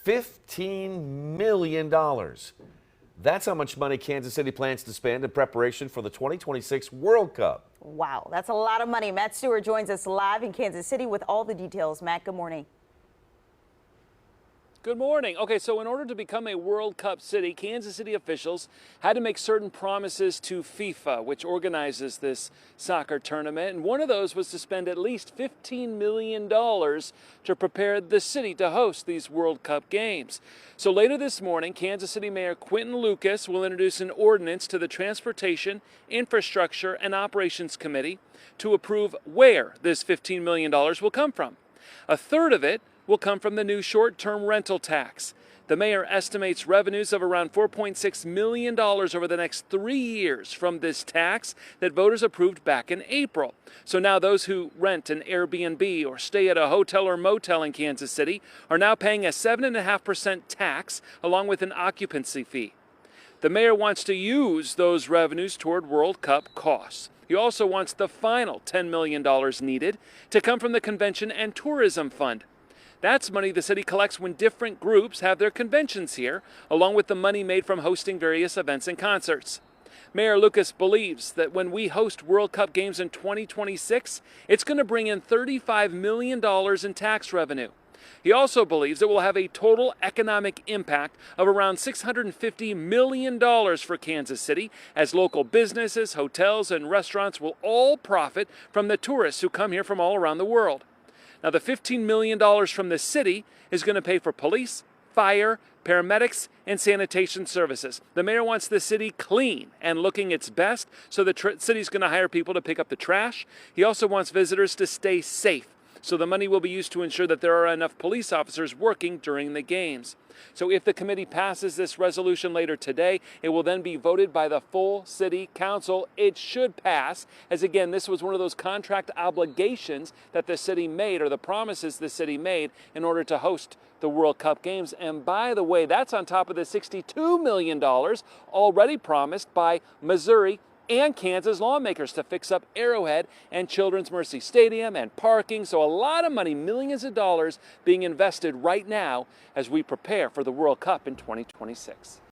$15 million. That's how much money Kansas City plans to spend in preparation for the 2026 World Cup. Wow, that's a lot of money. Matt Stewart joins us live in Kansas City with all the details. Matt, good morning. Good morning. Okay, so in order to become a World Cup city, Kansas City officials had to make certain promises to FIFA, which organizes this soccer tournament. And one of those was to spend at least $15 million to prepare the city to host these World Cup games. So later this morning, Kansas City Mayor Quinton Lucas will introduce an ordinance to the Transportation, Infrastructure, and Operations Committee to approve where this $15 million will come from. A third of it will come from the new short-term rental tax. The mayor estimates revenues of around $4.6 million over the next 3 years from this tax that voters approved back in April. So now those who rent an Airbnb or stay at a hotel or motel in Kansas City are now paying a 7.5% tax along with an occupancy fee. The mayor wants to use those revenues toward World Cup costs. He also wants the final $10 million needed to come from the Convention and Tourism Fund. That's money the city collects when different groups have their conventions here, along with the money made from hosting various events and concerts. Mayor Lucas believes that when we host World Cup games in 2026, it's going to bring in $35 million in tax revenue. He also believes it will have a total economic impact of around $650 million for Kansas City, as local businesses, hotels, and restaurants will all profit from the tourists who come here from all around the world. Now, the $15 million from the city is going to pay for police, fire, paramedics, and sanitation services. The mayor wants the city clean and looking its best, so the city's going to hire people to pick up the trash. He also wants visitors to stay safe, so the money will be used to ensure that there are enough police officers working during the games. So if the committee passes this resolution later today, it will then be voted by the full city council. It should pass, as again, this was one of those contract obligations that the city made, or the promises the city made, in order to host the World Cup games. And by the way, that's on top of the $62 million already promised by Missouri and Kansas lawmakers to fix up Arrowhead and Children's Mercy Stadium and parking. So a lot of money, millions of dollars being invested right now as we prepare for the World Cup in 2026.